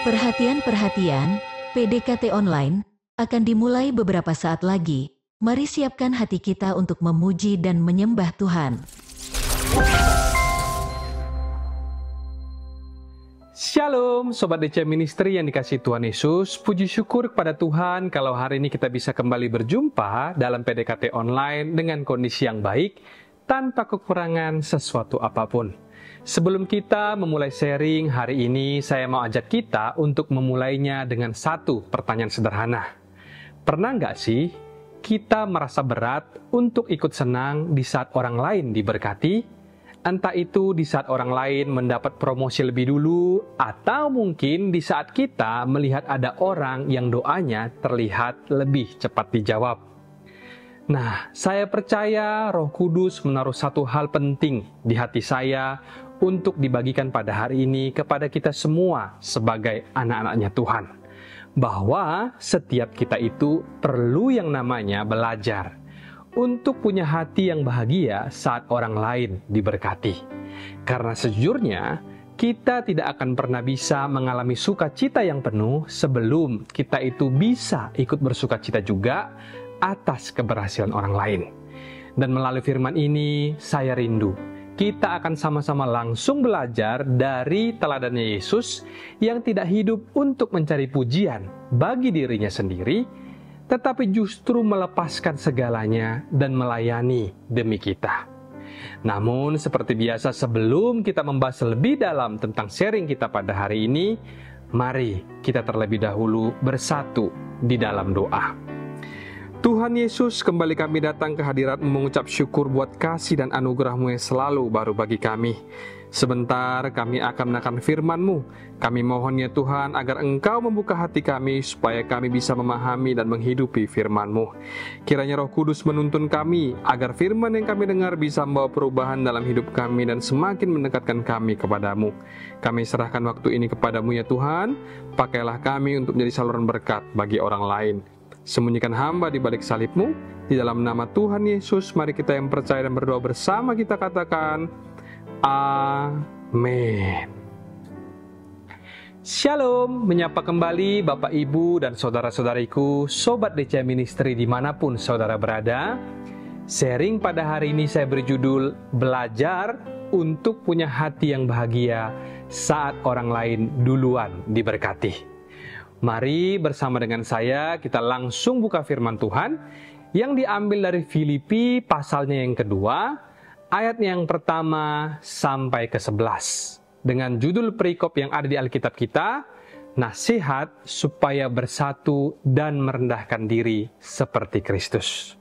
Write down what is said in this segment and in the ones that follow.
Perhatian, PDKT Online akan dimulai beberapa saat lagi. Mari siapkan hati kita untuk memuji dan menyembah Tuhan. Shalom Sobat DC Ministry yang dikasihi Tuhan Yesus. Puji syukur kepada Tuhan kalau hari ini kita bisa kembali berjumpa dalam PDKT Online dengan kondisi yang baik, tanpa kekurangan sesuatu apapun. Sebelum kita memulai sharing hari ini, saya mau ajak kita untuk memulainya dengan satu pertanyaan sederhana. Pernah nggak sih kita merasa berat untuk ikut senang di saat orang lain diberkati? Entah itu di saat orang lain mendapat promosi lebih dulu, atau mungkin di saat kita melihat ada orang yang doanya terlihat lebih cepat dijawab. Nah, saya percaya Roh Kudus menaruh satu hal penting di hati saya untuk dibagikan pada hari ini kepada kita semua sebagai anak-anaknya Tuhan. Bahwa setiap kita itu perlu yang namanya belajar untuk punya hati yang bahagia saat orang lain diberkati. Karena sejujurnya, kita tidak akan pernah bisa mengalami sukacita yang penuh sebelum kita itu bisa ikut bersukacita juga atas keberhasilan orang lain. Dan melalui firman ini, saya rindu kita akan sama-sama langsung belajar dari teladannya Yesus yang tidak hidup untuk mencari pujian bagi dirinya sendiri, tetapi justru melepaskan segalanya dan melayani demi kita. Namun seperti biasa, sebelum kita membahas lebih dalam tentang sharing kita pada hari ini, mari kita terlebih dahulu bersatu di dalam doa. Tuhan Yesus, kembali kami datang ke hadirat-Mu mengucap syukur buat kasih dan anugerah-Mu yang selalu baru bagi kami. Sebentar kami akan menekan firman-Mu. Kami mohon ya Tuhan agar Engkau membuka hati kami supaya kami bisa memahami dan menghidupi firman-Mu. Kiranya Roh Kudus menuntun kami agar firman yang kami dengar bisa membawa perubahan dalam hidup kami dan semakin mendekatkan kami kepadamu. Kami serahkan waktu ini kepadamu ya Tuhan. Pakailah kami untuk menjadi saluran berkat bagi orang lain. Sembunyikan hamba di balik salib-Mu. Di dalam nama Tuhan Yesus, mari kita yang percaya dan berdoa bersama kita katakan, Amin. Shalom, menyapa kembali Bapak Ibu dan saudara-saudariku, Sobat DC Ministry dimanapun saudara berada. Sharing pada hari ini saya beri judul, Belajar untuk punya hati yang bahagia saat orang lain duluan diberkati. Mari bersama dengan saya kita langsung buka firman Tuhan yang diambil dari Filipi pasalnya yang kedua, ayat yang pertama sampai ke-11. Dengan judul perikop yang ada di Alkitab kita, Nasihat supaya bersatu dan merendahkan diri seperti Kristus.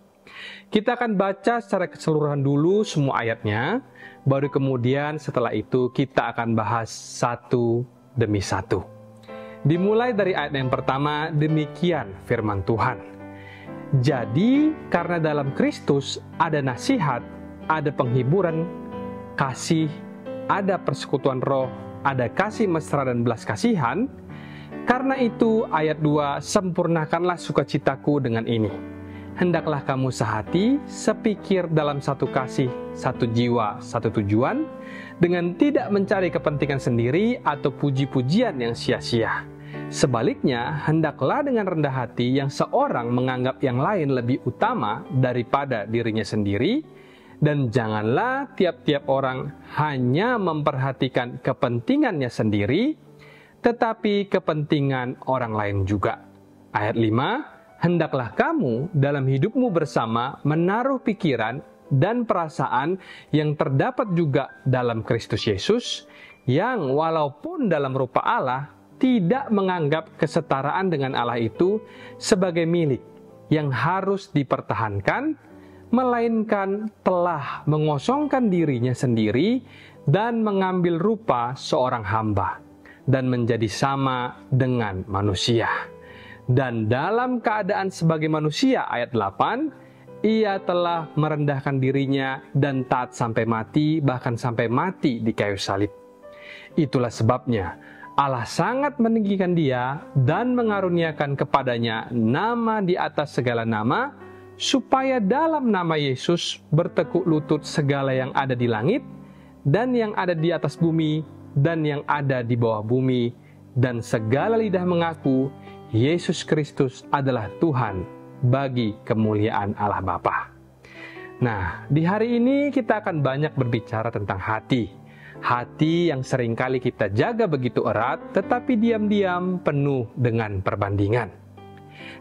Kita akan baca secara keseluruhan dulu semua ayatnya, baru kemudian setelah itu kita akan bahas satu demi satu. Dimulai dari ayat yang pertama, demikian firman Tuhan. Jadi, karena dalam Kristus ada nasihat, ada penghiburan, kasih, ada persekutuan roh, ada kasih mesra dan belas kasihan. Karena itu, ayat 2, sempurnakanlah sukacitaku dengan ini. Hendaklah kamu sehati, sepikir dalam satu kasih, satu jiwa, satu tujuan, dengan tidak mencari kepentingan sendiri atau puji-pujian yang sia-sia. Sebaliknya, hendaklah dengan rendah hati yang seorang menganggap yang lain lebih utama daripada dirinya sendiri, dan janganlah tiap-tiap orang hanya memperhatikan kepentingannya sendiri, tetapi kepentingan orang lain juga. Ayat 5, hendaklah kamu dalam hidupmu bersama menaruh pikiran dan perasaan yang terdapat juga dalam Kristus Yesus, yang walaupun dalam rupa Allah, tidak menganggap kesetaraan dengan Allah itu sebagai milik yang harus dipertahankan, melainkan telah mengosongkan dirinya sendiri dan mengambil rupa seorang hamba dan menjadi sama dengan manusia. Dan dalam keadaan sebagai manusia, ayat 8, ia telah merendahkan dirinya dan taat sampai mati, bahkan sampai mati di kayu salib. Itulah sebabnya Allah sangat meninggikan dia dan mengaruniakan kepadanya nama di atas segala nama, supaya dalam nama Yesus bertekuk lutut segala yang ada di langit dan yang ada di atas bumi dan yang ada di bawah bumi, dan segala lidah mengaku Yesus Kristus adalah Tuhan bagi kemuliaan Allah Bapa. Nah, di hari ini kita akan banyak berbicara tentang hati. Hati yang seringkali kita jaga begitu erat, tetapi diam-diam penuh dengan perbandingan.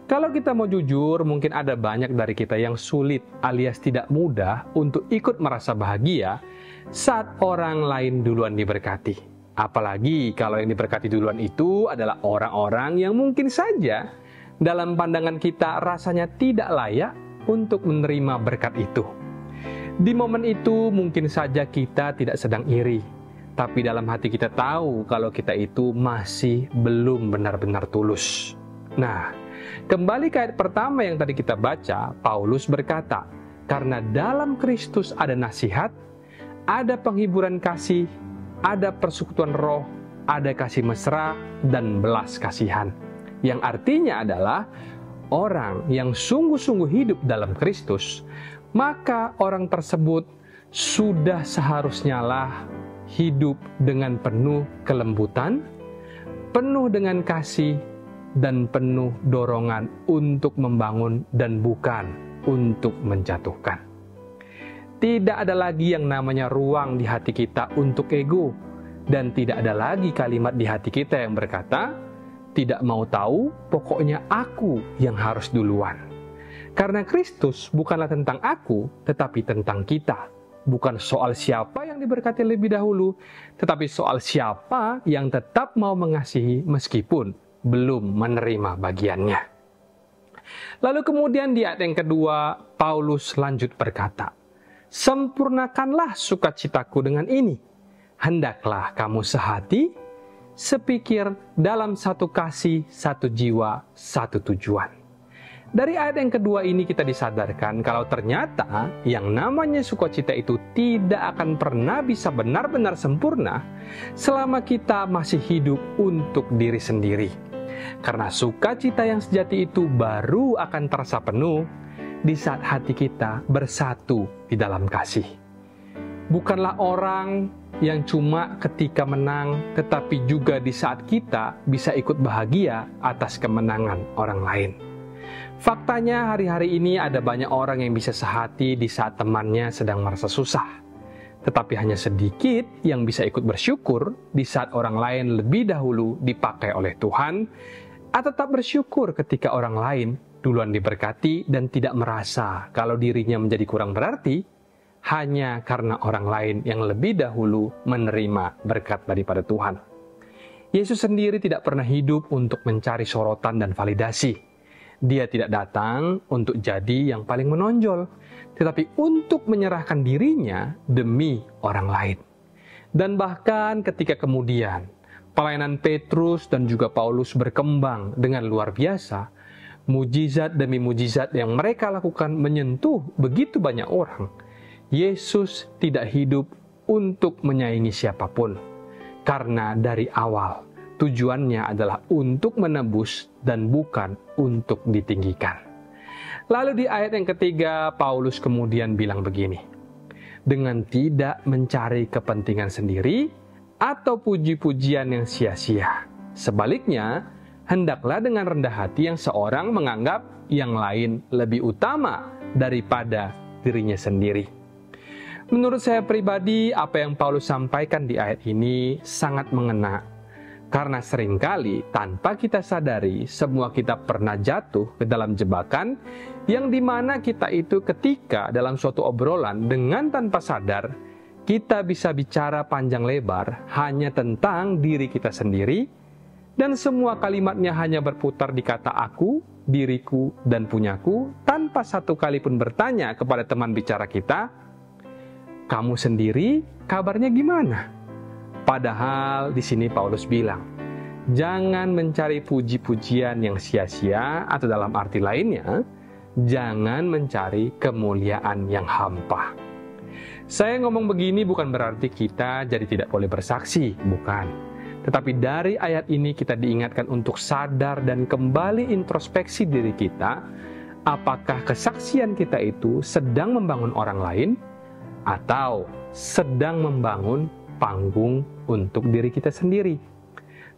Kalau kita mau jujur, mungkin ada banyak dari kita yang sulit alias tidak mudah untuk ikut merasa bahagia saat orang lain duluan diberkati. Apalagi kalau yang diberkati duluan itu adalah orang-orang yang mungkin saja dalam pandangan kita rasanya tidak layak untuk menerima berkat itu. Di momen itu mungkin saja kita tidak sedang iri, tapi dalam hati kita tahu kalau kita itu masih belum benar-benar tulus. Nah, kembali ke ayat pertama yang tadi kita baca, Paulus berkata, karena dalam Kristus ada nasihat, ada penghiburan kasih, ada persekutuan roh, ada kasih mesra, dan belas kasihan. Yang artinya adalah orang yang sungguh-sungguh hidup dalam Kristus, maka orang tersebut sudah seharusnya lah hidup dengan penuh kelembutan, penuh dengan kasih, dan penuh dorongan untuk membangun dan bukan untuk menjatuhkan. Tidak ada lagi yang namanya ruang di hati kita untuk ego, dan tidak ada lagi kalimat di hati kita yang berkata, tidak mau tahu, pokoknya aku yang harus duluan. Karena Kristus bukanlah tentang aku, tetapi tentang kita. Bukan soal siapa yang diberkati lebih dahulu, tetapi soal siapa yang tetap mau mengasihi meskipun belum menerima bagiannya. Lalu kemudian di ayat yang kedua, Paulus lanjut berkata, sempurnakanlah sukacitaku dengan ini. Hendaklah kamu sehati, sepikir, dalam satu kasih, satu jiwa, satu tujuan. Dari ayat yang kedua ini kita disadarkan kalau ternyata yang namanya sukacita itu tidak akan pernah bisa benar-benar sempurna selama kita masih hidup untuk diri sendiri. Karena sukacita yang sejati itu baru akan terasa penuh di saat hati kita bersatu di dalam kasih. Bukanlah orang yang cuma ketika menang, tetapi juga di saat kita bisa ikut bahagia atas kemenangan orang lain. Faktanya hari-hari ini ada banyak orang yang bisa sehati di saat temannya sedang merasa susah. Tetapi hanya sedikit yang bisa ikut bersyukur di saat orang lain lebih dahulu dipakai oleh Tuhan, atau tetap bersyukur ketika orang lain duluan diberkati dan tidak merasa kalau dirinya menjadi kurang berarti hanya karena orang lain yang lebih dahulu menerima berkat daripada Tuhan. Yesus sendiri tidak pernah hidup untuk mencari sorotan dan validasi. Dia tidak datang untuk jadi yang paling menonjol, tetapi untuk menyerahkan dirinya demi orang lain. Dan bahkan ketika kemudian pelayanan Petrus dan juga Paulus berkembang dengan luar biasa, mujizat demi mujizat yang mereka lakukan menyentuh begitu banyak orang. Yesus tidak hidup untuk menyaingi siapapun, karena dari awal tujuannya adalah untuk menebus dan bukan untuk ditinggikan. Lalu di ayat yang ketiga, Paulus kemudian bilang begini, dengan tidak mencari kepentingan sendiri atau puji-pujian yang sia-sia. Sebaliknya, hendaklah dengan rendah hati yang seorang menganggap yang lain lebih utama daripada dirinya sendiri. Menurut saya pribadi, apa yang Paulus sampaikan di ayat ini sangat mengena. Karena seringkali tanpa kita sadari, semua kita pernah jatuh ke dalam jebakan yang dimana kita itu ketika dalam suatu obrolan dengan tanpa sadar, kita bisa bicara panjang lebar hanya tentang diri kita sendiri, dan semua kalimatnya hanya berputar di kata aku, diriku, dan punyaku, tanpa satu kali pun bertanya kepada teman bicara kita, kamu sendiri kabarnya gimana? Padahal di sini Paulus bilang, jangan mencari puji-pujian yang sia-sia, atau dalam arti lainnya, jangan mencari kemuliaan yang hampa. Saya ngomong begini bukan berarti kita jadi tidak boleh bersaksi, bukan. Tetapi dari ayat ini kita diingatkan untuk sadar dan kembali introspeksi diri kita, apakah kesaksian kita itu sedang membangun orang lain, atau sedang membangun panggung untuk diri kita sendiri.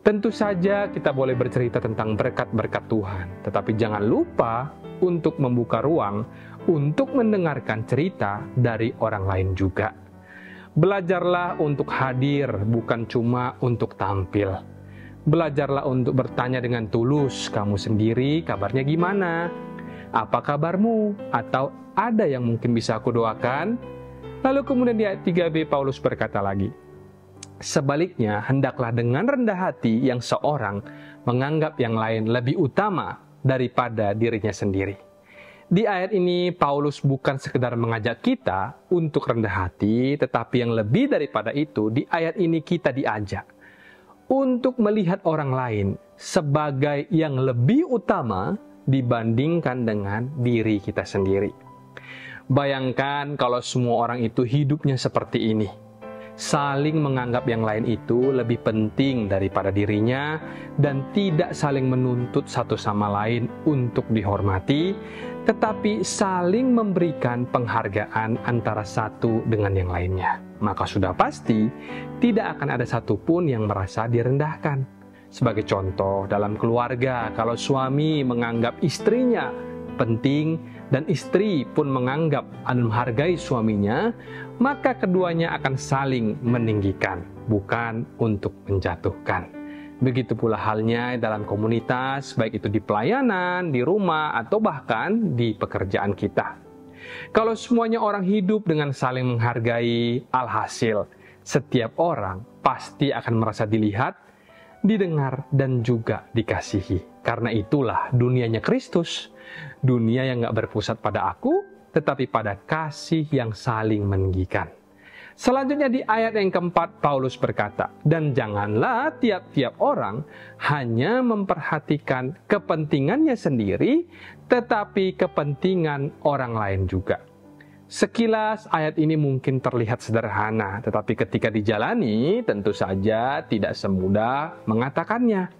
Tentu saja kita boleh bercerita tentang berkat-berkat Tuhan, tetapi jangan lupa untuk membuka ruang untuk mendengarkan cerita dari orang lain juga. Belajarlah untuk hadir, bukan cuma untuk tampil. Belajarlah untuk bertanya dengan tulus, kamu sendiri kabarnya gimana? Apa kabarmu? Atau ada yang mungkin bisa aku doakan? Lalu kemudian di ayat 3b Paulus berkata lagi, sebaliknya, hendaklah dengan rendah hati yang seorang menganggap yang lain lebih utama daripada dirinya sendiri. Di ayat ini, Paulus bukan sekedar mengajak kita untuk rendah hati, tetapi yang lebih daripada itu, di ayat ini kita diajak untuk melihat orang lain sebagai yang lebih utama dibandingkan dengan diri kita sendiri. Bayangkan kalau semua orang itu hidupnya seperti ini. Saling menganggap yang lain itu lebih penting daripada dirinya dan tidak saling menuntut satu sama lain untuk dihormati, tetapi saling memberikan penghargaan antara satu dengan yang lainnya. Maka sudah pasti tidak akan ada satupun yang merasa direndahkan. Sebagai contoh, dalam keluarga, kalau suami menganggap istrinya penting dan istri pun menganggap dan menghargai suaminya, maka keduanya akan saling meninggikan, bukan untuk menjatuhkan. Begitu pula halnya dalam komunitas, baik itu di pelayanan, di rumah, atau bahkan di pekerjaan kita. Kalau semuanya orang hidup dengan saling menghargai, alhasil setiap orang pasti akan merasa dilihat, didengar, dan juga dikasihi. Karena itulah dunianya Kristus, dunia yang gak berpusat pada aku, tetapi pada kasih yang saling meninggikan. Selanjutnya di ayat yang keempat, Paulus berkata, dan janganlah tiap-tiap orang hanya memperhatikan kepentingannya sendiri, tetapi kepentingan orang lain juga. Sekilas ayat ini mungkin terlihat sederhana, tetapi ketika dijalani tentu saja tidak semudah mengatakannya.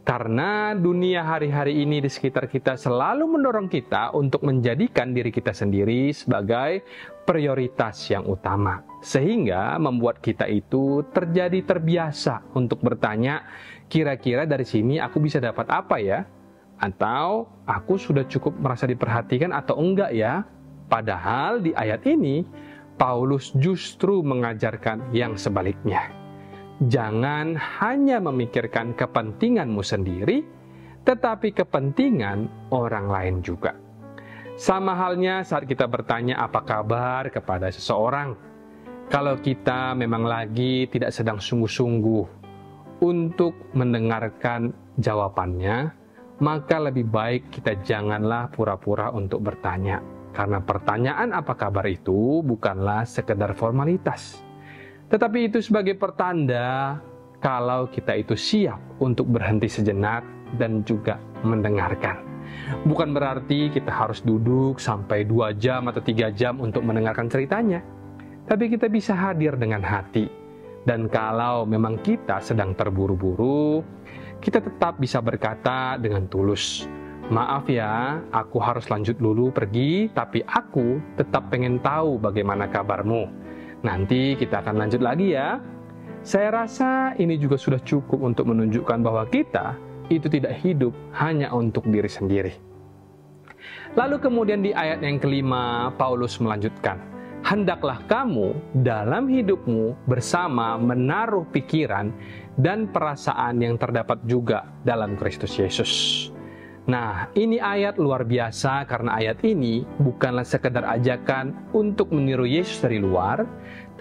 Karena dunia hari-hari ini di sekitar kita selalu mendorong kita untuk menjadikan diri kita sendiri sebagai prioritas yang utama. Sehingga membuat kita itu terbiasa untuk bertanya, kira-kira dari sini aku bisa dapat apa ya? Atau aku sudah cukup merasa diperhatikan atau enggak ya? Padahal di ayat ini, Paulus justru mengajarkan yang sebaliknya. Jangan hanya memikirkan kepentinganmu sendiri, tetapi kepentingan orang lain juga. Sama halnya saat kita bertanya apa kabar kepada seseorang. Kalau kita memang lagi tidak sedang sungguh-sungguh untuk mendengarkan jawabannya, maka lebih baik kita janganlah pura-pura untuk bertanya. Karena pertanyaan apa kabar itu bukanlah sekedar formalitas. Tetapi itu sebagai pertanda kalau kita itu siap untuk berhenti sejenak dan juga mendengarkan. Bukan berarti kita harus duduk sampai 2 jam atau 3 jam untuk mendengarkan ceritanya. Tapi kita bisa hadir dengan hati. Dan kalau memang kita sedang terburu-buru, kita tetap bisa berkata dengan tulus, maaf ya, aku harus lanjut dulu pergi, tapi aku tetap pengen tahu bagaimana kabarmu. Nanti kita akan lanjut lagi ya. Saya rasa ini juga sudah cukup untuk menunjukkan bahwa kita itu tidak hidup hanya untuk diri sendiri. Lalu kemudian di ayat yang kelima, Paulus melanjutkan, hendaklah kamu dalam hidupmu bersama menaruh pikiran dan perasaan yang terdapat juga dalam Kristus Yesus. Nah, ini ayat luar biasa karena ayat ini bukanlah sekedar ajakan untuk meniru Yesus dari luar,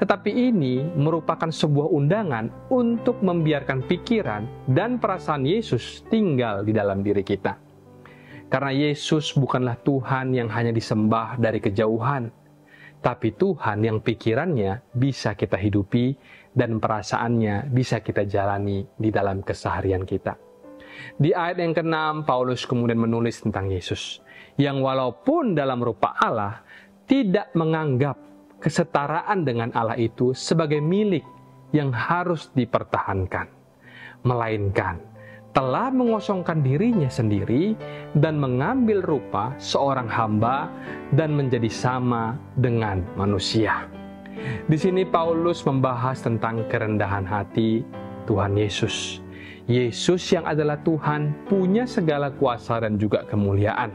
tetapi ini merupakan sebuah undangan untuk membiarkan pikiran dan perasaan Yesus tinggal di dalam diri kita. Karena Yesus bukanlah Tuhan yang hanya disembah dari kejauhan, tapi Tuhan yang pikirannya bisa kita hidupi dan perasaannya bisa kita jalani di dalam keseharian kita. Di ayat yang ke-6, Paulus kemudian menulis tentang Yesus, yang walaupun dalam rupa Allah, tidak menganggap kesetaraan dengan Allah itu sebagai milik yang harus dipertahankan. Melainkan, telah mengosongkan dirinya sendiri dan mengambil rupa seorang hamba dan menjadi sama dengan manusia. Di sini Paulus membahas tentang kerendahan hati Tuhan Yesus, Yesus yang adalah Tuhan punya segala kuasa dan juga kemuliaan.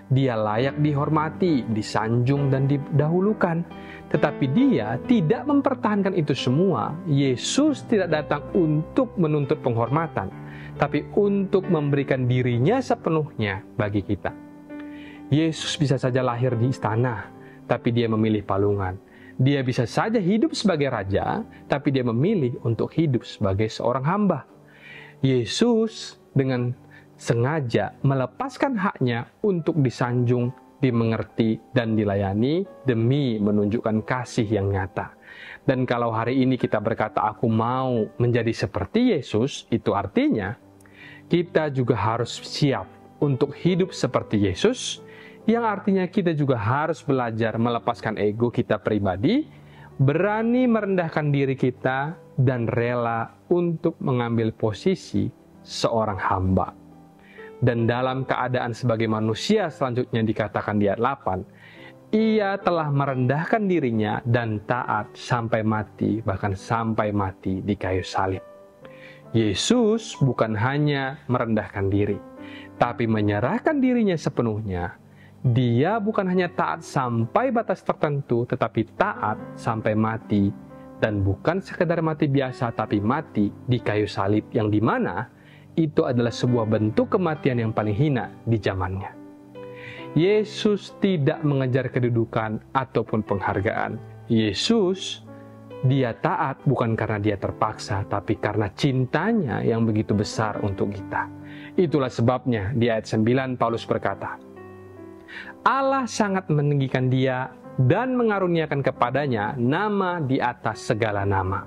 Dia layak dihormati, disanjung dan didahulukan. Tetapi dia tidak mempertahankan itu semua. Yesus tidak datang untuk menuntut penghormatan, tapi untuk memberikan dirinya sepenuhnya bagi kita. Yesus bisa saja lahir di istana, tapi dia memilih palungan. Dia bisa saja hidup sebagai raja, tapi dia memilih untuk hidup sebagai seorang hamba. Yesus dengan sengaja melepaskan haknya untuk disanjung, dimengerti, dan dilayani demi menunjukkan kasih yang nyata. Dan kalau hari ini kita berkata, aku mau menjadi seperti Yesus, itu artinya kita juga harus siap untuk hidup seperti Yesus, yang artinya kita juga harus belajar melepaskan ego kita pribadi, berani merendahkan diri kita, dan rela untuk mengambil posisi seorang hamba. Dan dalam keadaan sebagai manusia selanjutnya dikatakan di ayat 8, ia telah merendahkan dirinya dan taat sampai mati, bahkan sampai mati di kayu salib. Yesus bukan hanya merendahkan diri, tapi menyerahkan dirinya sepenuhnya. Dia bukan hanya taat sampai batas tertentu, tetapi taat sampai mati. Dan bukan sekedar mati biasa, tapi mati di kayu salib, yang dimana itu adalah sebuah bentuk kematian yang paling hina di zamannya. Yesus tidak mengejar kedudukan ataupun penghargaan. Yesus, dia taat bukan karena dia terpaksa, tapi karena cintanya yang begitu besar untuk kita. Itulah sebabnya di ayat 9 Paulus berkata, Allah sangat meninggikan dia dan mengaruniakan kepadanya nama di atas segala nama.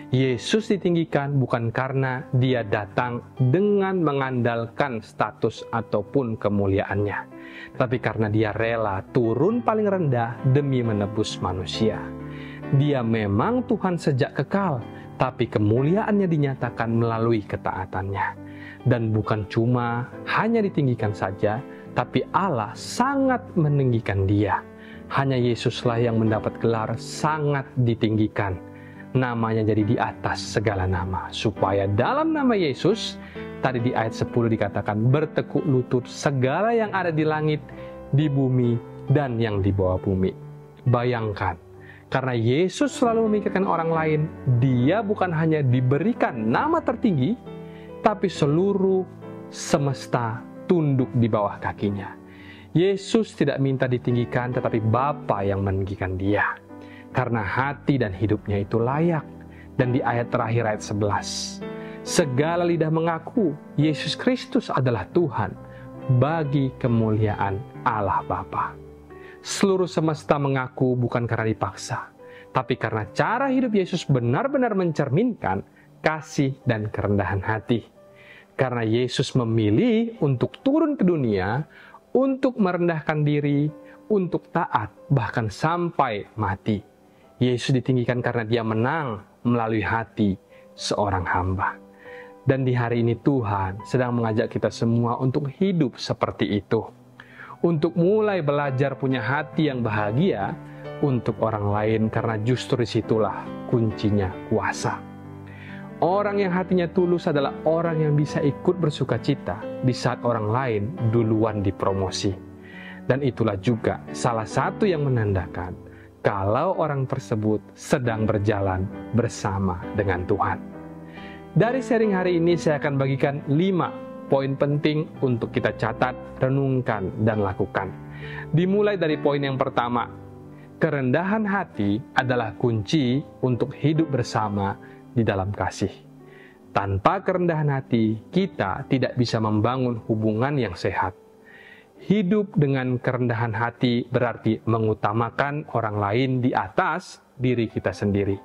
Yesus ditinggikan bukan karena dia datang dengan mengandalkan status ataupun kemuliaannya, tapi karena dia rela turun paling rendah demi menebus manusia. Dia memang Tuhan sejak kekal, tapi kemuliaannya dinyatakan melalui ketaatannya. Dan bukan cuma hanya ditinggikan saja, tapi Allah sangat meninggikan dia. Hanya Yesuslah yang mendapat gelar sangat ditinggikan. Namanya jadi di atas segala nama. Supaya dalam nama Yesus, tadi di ayat 10 dikatakan, bertekuk lutut segala yang ada di langit, di bumi, dan yang di bawah bumi. Bayangkan, karena Yesus selalu memikirkan orang lain, dia bukan hanya diberikan nama tertinggi, tapi seluruh semesta tunduk di bawah kakinya. Yesus tidak minta ditinggikan, tetapi Bapa yang meninggikan dia. Karena hati dan hidupnya itu layak. Dan di ayat terakhir, ayat 11, segala lidah mengaku Yesus Kristus adalah Tuhan bagi kemuliaan Allah Bapa. Seluruh semesta mengaku bukan karena dipaksa, tapi karena cara hidup Yesus benar-benar mencerminkan kasih dan kerendahan hati. Karena Yesus memilih untuk turun ke dunia, untuk merendahkan diri, untuk taat, bahkan sampai mati. Yesus ditinggikan karena dia menang melalui hati seorang hamba. Dan di hari ini Tuhan sedang mengajak kita semua untuk hidup seperti itu. Untuk mulai belajar punya hati yang bahagia untuk orang lain, karena justru disitulah kuncinya kuasa. Orang yang hatinya tulus adalah orang yang bisa ikut bersuka cita di saat orang lain duluan dipromosi. Dan itulah juga salah satu yang menandakan kalau orang tersebut sedang berjalan bersama dengan Tuhan. Dari sharing hari ini saya akan bagikan 5 poin penting untuk kita catat, renungkan, dan lakukan. Dimulai dari poin yang pertama, kerendahan hati adalah kunci untuk hidup bersama di dalam kasih. Tanpa kerendahan hati, kita tidak bisa membangun hubungan yang sehat. Hidup dengan kerendahan hati berarti mengutamakan orang lain di atas diri kita sendiri.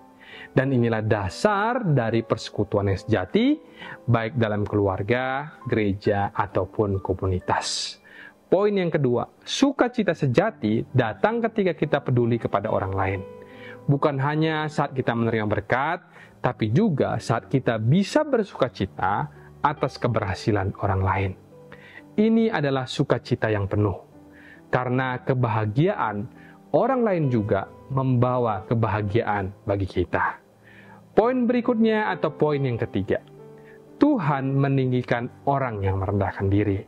Dan inilah dasar dari persekutuan yang sejati, baik dalam keluarga, gereja, ataupun komunitas. Poin yang kedua, sukacita sejati datang ketika kita peduli kepada orang lain. Bukan hanya saat kita menerima berkat, tapi juga saat kita bisa bersukacita atas keberhasilan orang lain. Ini adalah sukacita yang penuh, karena kebahagiaan orang lain juga membawa kebahagiaan bagi kita. Poin berikutnya atau poin yang ketiga, Tuhan meninggikan orang yang merendahkan diri.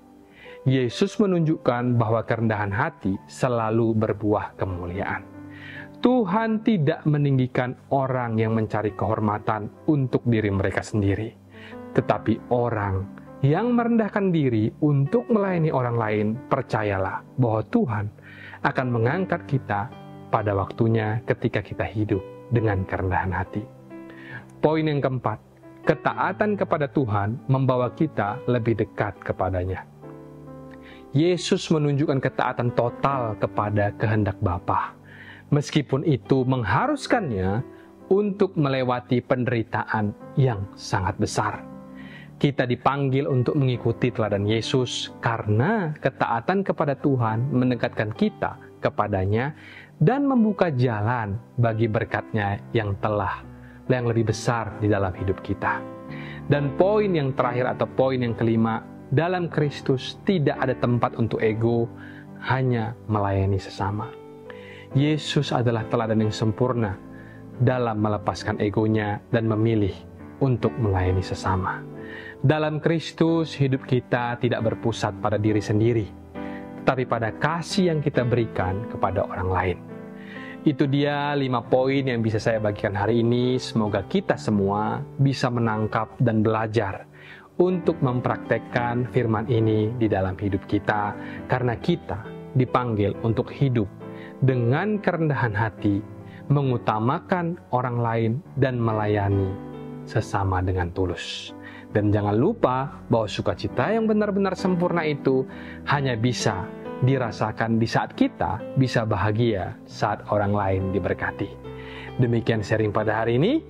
Yesus menunjukkan bahwa kerendahan hati selalu berbuah kemuliaan. Tuhan tidak meninggikan orang yang mencari kehormatan untuk diri mereka sendiri, tetapi orang yang merendahkan diri untuk melayani orang lain. Percayalah bahwa Tuhan akan mengangkat kita pada waktunya ketika kita hidup dengan kerendahan hati. Poin yang keempat, ketaatan kepada Tuhan membawa kita lebih dekat kepadanya. Yesus menunjukkan ketaatan total kepada kehendak Bapa, meskipun itu mengharuskannya untuk melewati penderitaan yang sangat besar. Kita dipanggil untuk mengikuti teladan Yesus karena ketaatan kepada Tuhan mendekatkan kita kepadanya dan membuka jalan bagi berkat-Nya yang lebih besar di dalam hidup kita. Dan poin yang terakhir atau poin yang kelima, dalam Kristus tidak ada tempat untuk ego, hanya melayani sesama. Yesus adalah teladan yang sempurna dalam melepaskan egonya dan memilih untuk melayani sesama. Dalam Kristus, hidup kita tidak berpusat pada diri sendiri, tetapi pada kasih yang kita berikan kepada orang lain. Itu dia 5 poin yang bisa saya bagikan hari ini. Semoga kita semua bisa menangkap dan belajar untuk mempraktekkan firman ini di dalam hidup kita, karena kita dipanggil untuk hidup dengan kerendahan hati, mengutamakan orang lain dan melayani sesama dengan tulus. Dan jangan lupa bahwa sukacita yang benar-benar sempurna itu hanya bisa dirasakan di saat kita bisa bahagia saat orang lain diberkati. Demikian sharing pada hari ini.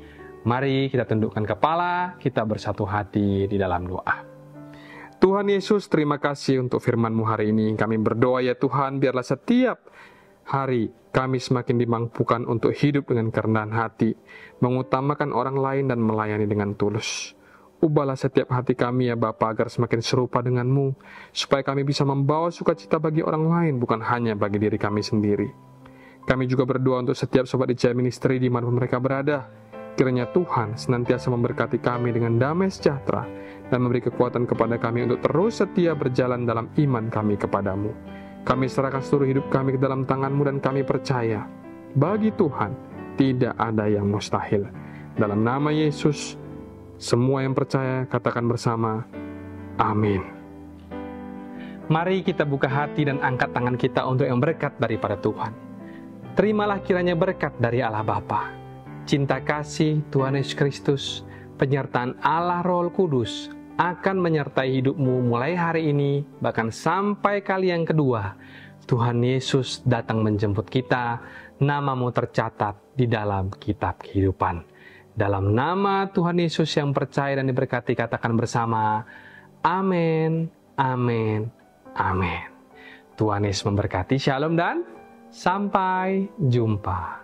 Mari kita tundukkan kepala, kita bersatu hati di dalam doa. Tuhan Yesus, terima kasih untuk firman-Mu hari ini. Kami berdoa ya Tuhan, biarlah setiap hari kami semakin dimampukan untuk hidup dengan kerendahan hati, mengutamakan orang lain dan melayani dengan tulus. Ubahlah setiap hati kami ya Bapa agar semakin serupa dengan-Mu, supaya kami bisa membawa sukacita bagi orang lain, bukan hanya bagi diri kami sendiri. Kami juga berdoa untuk setiap sobat DCI Ministry di mana mereka berada. Kiranya Tuhan senantiasa memberkati kami dengan damai sejahtera dan memberi kekuatan kepada kami untuk terus setia berjalan dalam iman kami kepadamu. Kami serahkan seluruh hidup kami ke dalam tangan-Mu dan kami percaya, bagi Tuhan tidak ada yang mustahil. Dalam nama Yesus, semua yang percaya katakan bersama, amin. Mari kita buka hati dan angkat tangan kita untuk yang berkat daripada Tuhan. Terimalah kiranya berkat dari Allah Bapa, cinta kasih Tuhan Yesus Kristus, penyertaan Allah Roh Kudus akan menyertai hidupmu mulai hari ini, bahkan sampai kali yang kedua Tuhan Yesus datang menjemput kita, namamu tercatat di dalam kitab kehidupan. Dalam nama Tuhan Yesus yang percaya dan diberkati, katakan bersama, amin, amin, amin. Tuhan Yesus memberkati, shalom dan sampai jumpa.